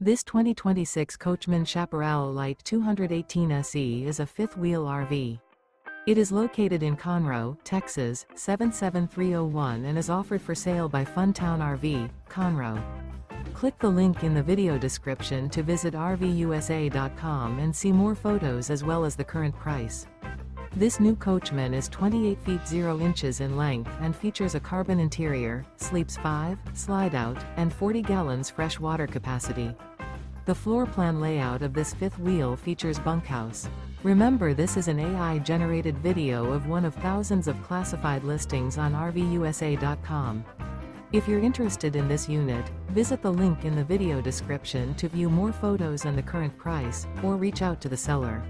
This 2026 Coachmen Chaparral Lite 218 SE is a fifth-wheel RV. It is located in Conroe, Texas, 77301 and is offered for sale by Funtown RV, Conroe. Click the link in the video description to visit RVUSA.com and see more photos as well as the current price. This new Coachmen is 28 feet 0 inches in length and features a carbon interior, sleeps 5, slide-out, and 40 gallons fresh water capacity. The floor plan layout of this fifth wheel features bunkhouse. Remember, this is an AI-generated video of one of thousands of classified listings on RVUSA.com. If you're interested in this unit, visit the link in the video description to view more photos and the current price, or reach out to the seller.